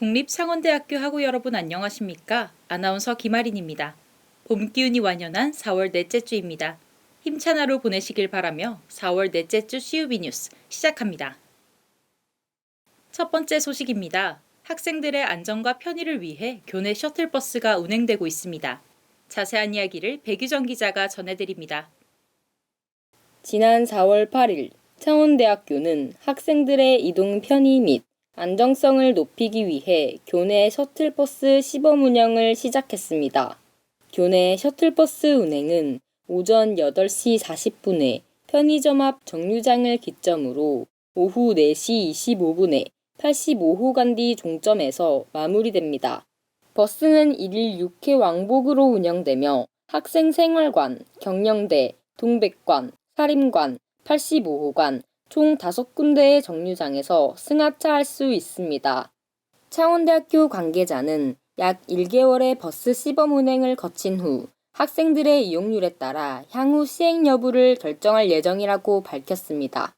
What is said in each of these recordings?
국립창원대학교 학우 여러분 안녕하십니까? 아나운서 김아린입니다. 봄 기운이 완연한 4월 넷째 주입니다. 힘찬 하루 보내시길 바라며 4월 넷째 주 CUB 뉴스 시작합니다. 첫 번째 소식입니다. 학생들의 안전과 편의를 위해 교내 셔틀버스가 운행되고 있습니다. 자세한 이야기를 백유정 기자가 전해드립니다. 지난 4월 8일 창원대학교는 학생들의 이동 편의 및 안정성을 높이기 위해 교내 셔틀버스 시범 운영을 시작했습니다. 교내 셔틀버스 운행은 오전 8시 40분에 편의점 앞 정류장을 기점으로 오후 4시 25분에 85호 간디 종점에서 마무리됩니다. 버스는 1일 6회 왕복으로 운영되며 학생 생활관, 경영대, 동백관, 사림관, 85호관 총 5군데의 정류장에서 승하차할 수 있습니다. 창원대학교 관계자는 약 1개월의 버스 시범 운행을 거친 후 학생들의 이용률에 따라 향후 시행 여부를 결정할 예정이라고 밝혔습니다.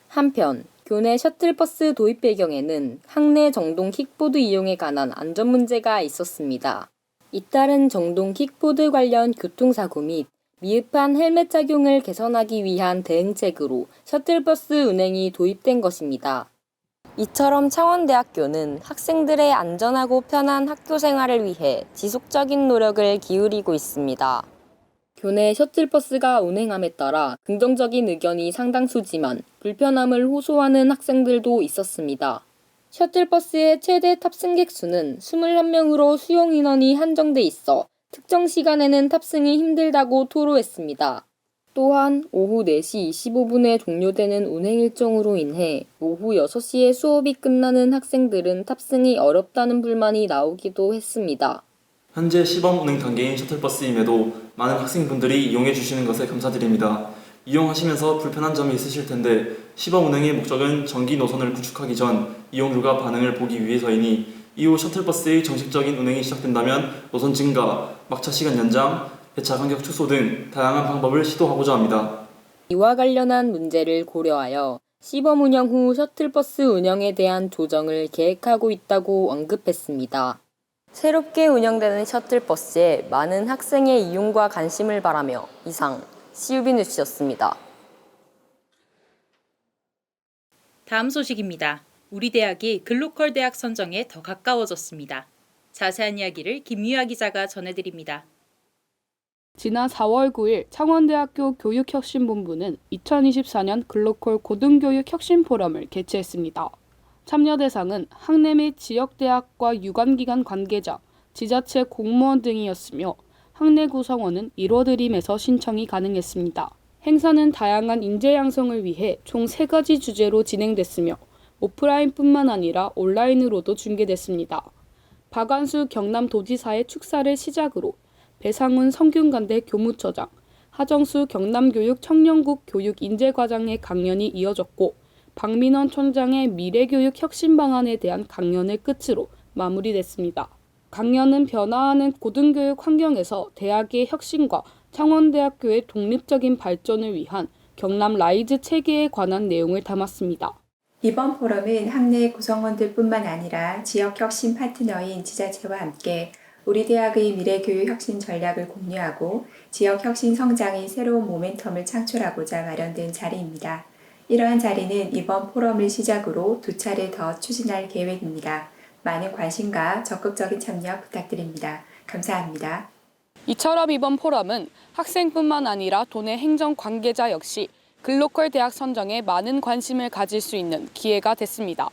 한편 교내 셔틀버스 도입 배경에는 학내 정동 킥보드 이용에 관한 안전 문제가 있었습니다. 잇따른 정동 킥보드 관련 교통사고 및 미흡한 헬멧 착용을 개선하기 위한 대응책으로 셔틀버스 운행이 도입된 것입니다. 이처럼 창원대학교는 학생들의 안전하고 편한 학교 생활을 위해 지속적인 노력을 기울이고 있습니다. 교내 셔틀버스가 운행함에 따라 긍정적인 의견이 상당수지만 불편함을 호소하는 학생들도 있었습니다. 셔틀버스의 최대 탑승객 수는 21명으로 수용 인원이 한정돼 있어 특정 시간에는 탑승이 힘들다고 토로했습니다. 또한 오후 4시 25분에 종료되는 운행 일정으로 인해 오후 6시에 수업이 끝나는 학생들은 탑승이 어렵다는 불만이 나오기도 했습니다. 현재 시범 운행 단계인 셔틀버스임에도 많은 학생분들이 이용해 주시는 것에 감사드립니다. 이용하시면서 불편한 점이 있으실 텐데 시범 운행의 목적은 정기 노선을 구축하기 전 이용률과 반응을 보기 위해서이니 이후 셔틀버스의 정식적인 운행이 시작된다면 노선 증가, 막차 시간 연장, 배차 간격 축소 등 다양한 방법을 시도하고자 합니다. 이와 관련한 문제를 고려하여 시범 운영 후 셔틀버스 운영에 대한 조정을 계획하고 있다고 언급했습니다. 새롭게 운영되는 셔틀버스에 많은 학생의 이용과 관심을 바라며 이상 CUB 뉴스였습니다. 다음 소식입니다. 우리 대학이 글로컬 대학 선정에 더 가까워졌습니다. 자세한 이야기를 김유아 기자가 전해드립니다. 지난 4월 9일 창원대학교 교육혁신본부는 2024년 글로컬 고등교육 혁신 포럼을 개최했습니다. 참여 대상은 학내 및 지역대학과 유관기관 관계자, 지자체 공무원 등이었으며 학내 구성원은 1호 드림에서 신청이 가능했습니다. 행사는 다양한 인재 양성을 위해 총 3가지 주제로 진행됐으며 오프라인뿐만 아니라 온라인으로도 중계됐습니다. 박완수 경남도지사의 축사를 시작으로 배상훈 성균관대 교무처장, 하정수 경남교육 청년국 교육인재과장의 강연이 이어졌고 박민원 총장의 미래교육 혁신 방안에 대한 강연을 끝으로 마무리됐습니다. 강연은 변화하는 고등교육 환경에서 대학의 혁신과 창원대학교의 독립적인 발전을 위한 경남 라이즈 체계에 관한 내용을 담았습니다. 이번 포럼은 학내 구성원들뿐만 아니라 지역 혁신 파트너인 지자체와 함께 우리 대학의 미래교육 혁신 전략을 공유하고 지역 혁신 성장의 새로운 모멘텀을 창출하고자 마련된 자리입니다. 이러한 자리는 이번 포럼을 시작으로 2차례 더 추진할 계획입니다. 많은 관심과 적극적인 참여 부탁드립니다. 감사합니다. 이처럼 이번 포럼은 학생뿐만 아니라 도내 행정 관계자 역시 글로컬 대학 선정에 많은 관심을 가질 수 있는 기회가 됐습니다.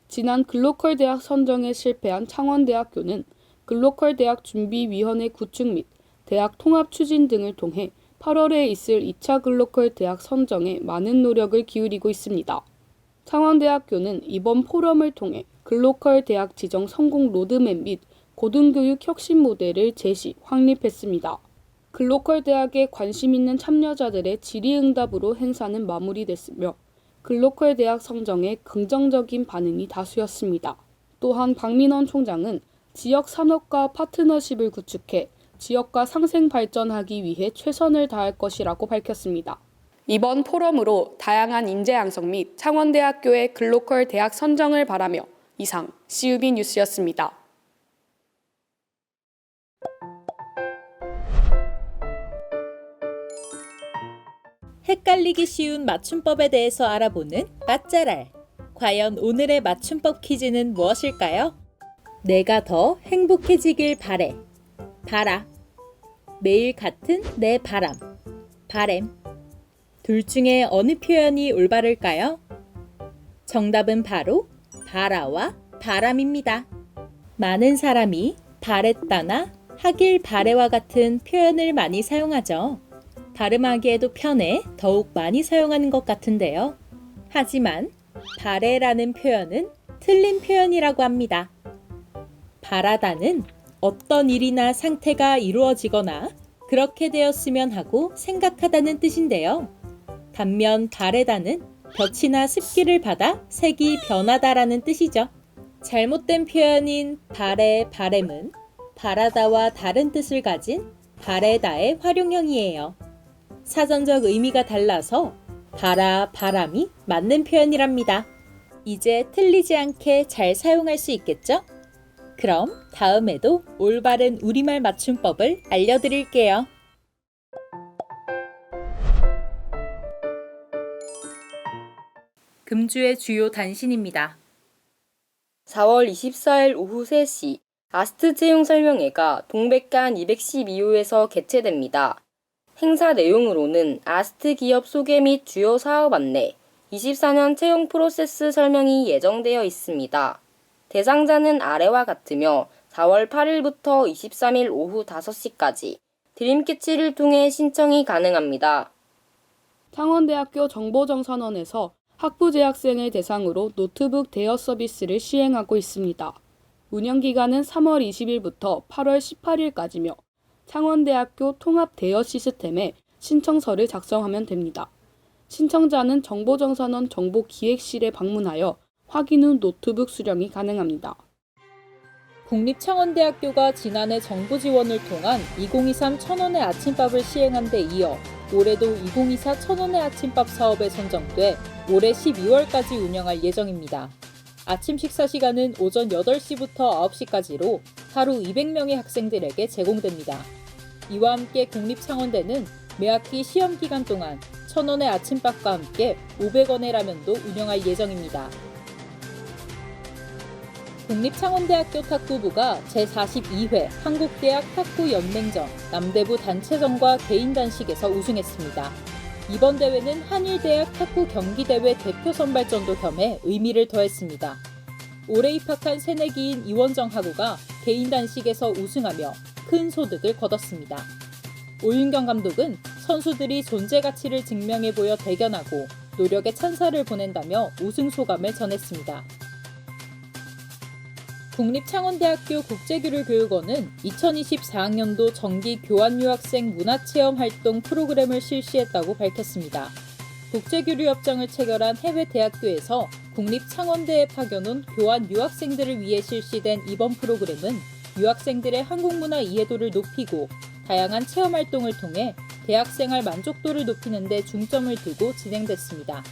지난 글로컬 대학 선정에 실패한 창원대학교는 글로컬 대학 준비위원회 구축 및 대학 통합 추진 등을 통해 8월에 있을 2차 글로컬 대학 선정에 많은 노력을 기울이고 있습니다. 창원대학교는 이번 포럼을 통해 글로컬 대학 지정 성공 로드맵 및 고등교육 혁신 모델을 제시, 확립했습니다. 글로컬 대학에 관심 있는 참여자들의 질의응답으로 행사는 마무리됐으며 글로컬 대학 선정에 긍정적인 반응이 다수였습니다. 또한 박민원 총장은 지역 산업과 파트너십을 구축해 지역과 상생 발전하기 위해 최선을 다할 것이라고 밝혔습니다. 이번 포럼으로 다양한 인재 양성 및 창원대학교의 글로컬 대학 선정을 바라며 이상 CUB 뉴스였습니다. 헷갈리기 쉬운 맞춤법에 대해서 알아보는 맛잘알. 과연 오늘의 맞춤법 퀴즈는 무엇일까요? 내가 더 행복해지길 바래. 바라. 매일 같은 내 바람. 바램. 둘 중에 어느 표현이 올바를까요? 정답은 바로 바라와 바람입니다. 많은 사람이 바랬다나 하길 바래와 같은 표현을 많이 사용하죠. 발음하기에도 편해 더욱 많이 사용하는 것 같은데요. 하지만 바래라는 표현은 틀린 표현이라고 합니다. 바라다는 어떤 일이나 상태가 이루어지거나 그렇게 되었으면 하고 생각하다는 뜻인데요. 반면 바래다는 볕이나 습기를 받아 색이 변하다라는 뜻이죠. 잘못된 표현인 바래, 바램은 바라다와 다른 뜻을 가진 바래다의 활용형이에요. 사전적 의미가 달라서 바라, 바람이 맞는 표현이랍니다. 이제 틀리지 않게 잘 사용할 수 있겠죠? 그럼 다음에도 올바른 우리말 맞춤법을 알려드릴게요. 금주의 주요 단신입니다. 4월 24일 오후 3시 아스트 채용 설명회가 동백관 212호에서 개최됩니다. 행사 내용으로는 아스트 기업 소개 및 주요 사업 안내, 24년 채용 프로세스 설명이 예정되어 있습니다. 대상자는 아래와 같으며 4월 8일부터 23일 오후 5시까지 드림캐치를 통해 신청이 가능합니다. 창원대학교 정보정선원에서 학부 재학생을 대상으로 노트북 대여 서비스를 시행하고 있습니다. 운영기간은 3월 20일부터 8월 18일까지며 창원대학교 통합 대여 시스템에 신청서를 작성하면 됩니다. 신청자는 정보정선원 정보기획실에 방문하여 확인 후 노트북 수령이 가능합니다. 국립창원대학교가 지난해 정부 지원을 통한 2023 천원의 아침밥을 시행한 데 이어 올해도 2024 천원의 아침밥 사업에 선정돼 올해 12월까지 운영할 예정입니다. 아침 식사 시간은 오전 8시부터 9시까지로 하루 200명의 학생들에게 제공됩니다. 이와 함께 국립창원대는 매학기 시험 기간 동안 1,000원의 아침밥과 함께 500원의 라면도 운영할 예정입니다. 국립창원대학교 탁구부가 제42회 한국대학 탁구연맹전 남대부 단체전과 개인 단식에서 우승했습니다. 이번 대회는 한일대학 탁구 경기대회 대표 선발전도 겸해 의미를 더했습니다. 올해 입학한 새내기인 이원정 하구가 개인 단식에서 우승하며 큰 소득을 거뒀습니다. 오윤경 감독은 선수들이 존재 가치를 증명해 보여 대견하고 노력에 찬사를 보낸다며 우승 소감을 전했습니다. 국립창원대학교 국제교류교육원은 2024학년도 정기 교환유학생 문화체험 활동 프로그램을 실시했다고 밝혔습니다. 국제교류협정을 체결한 해외 대학교에서 국립창원대에 파견 온 교환 유학생들을 위해 실시된 이번 프로그램은 유학생들의 한국문화 이해도를 높이고 다양한 체험활동을 통해 대학생활 만족도를 높이는 데 중점을 두고 진행됐습니다.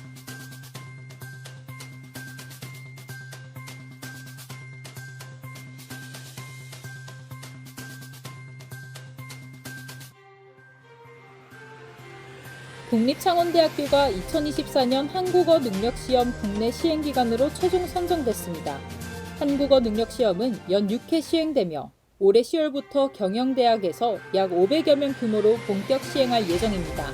국립창원대학교가 2024년 한국어 능력시험 국내 시행기관으로 최종 선정됐습니다. 한국어 능력시험은 연 6회 시행되며 올해 10월부터 경영대학에서 약 500여 명 규모로 본격 시행할 예정입니다.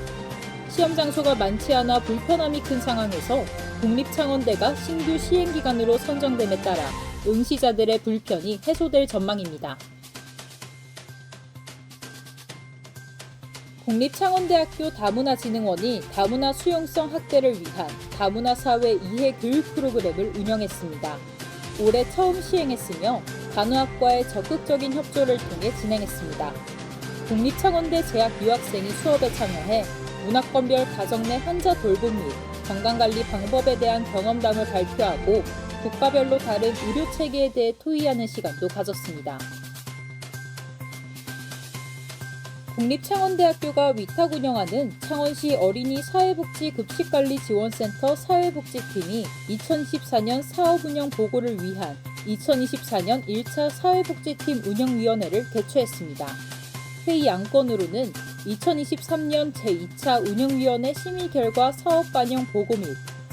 시험 장소가 많지 않아 불편함이 큰 상황에서 국립창원대가 신규 시행기관으로 선정됨에 따라 응시자들의 불편이 해소될 전망입니다. 국립창원대학교 다문화진흥원이 다문화 수용성 확대를 위한 다문화 사회 이해 교육 프로그램을 운영했습니다. 올해 처음 시행했으며 간호학과의 적극적인 협조를 통해 진행했습니다. 국립창원대 재학 유학생이 수업에 참여해 문화권별 가정 내 환자 돌봄 및 건강관리 방법에 대한 경험담을 발표하고 국가별로 다른 의료 체계에 대해 토의하는 시간도 가졌습니다. 국립창원대학교가 위탁 운영하는 창원시 어린이 사회복지 급식관리지원센터 사회복지팀이 2024년 사업 운영 보고를 위한 2024년 1차 사회복지팀 운영위원회를 개최했습니다. 회의 안건으로는 2023년 제2차 운영위원회 심의 결과 사업 반영 보고 및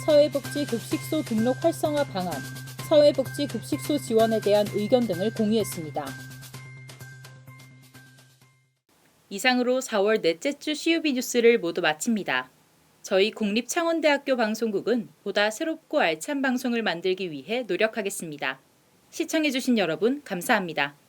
사회복지 급식소 등록 활성화 방안, 사회복지 급식소 지원에 대한 의견 등을 공유했습니다. 이상으로 4월 넷째 주 CUB 뉴스를 모두 마칩니다. 저희 국립창원대학교 방송국은 보다 새롭고 알찬 방송을 만들기 위해 노력하겠습니다. 시청해주신 여러분 감사합니다.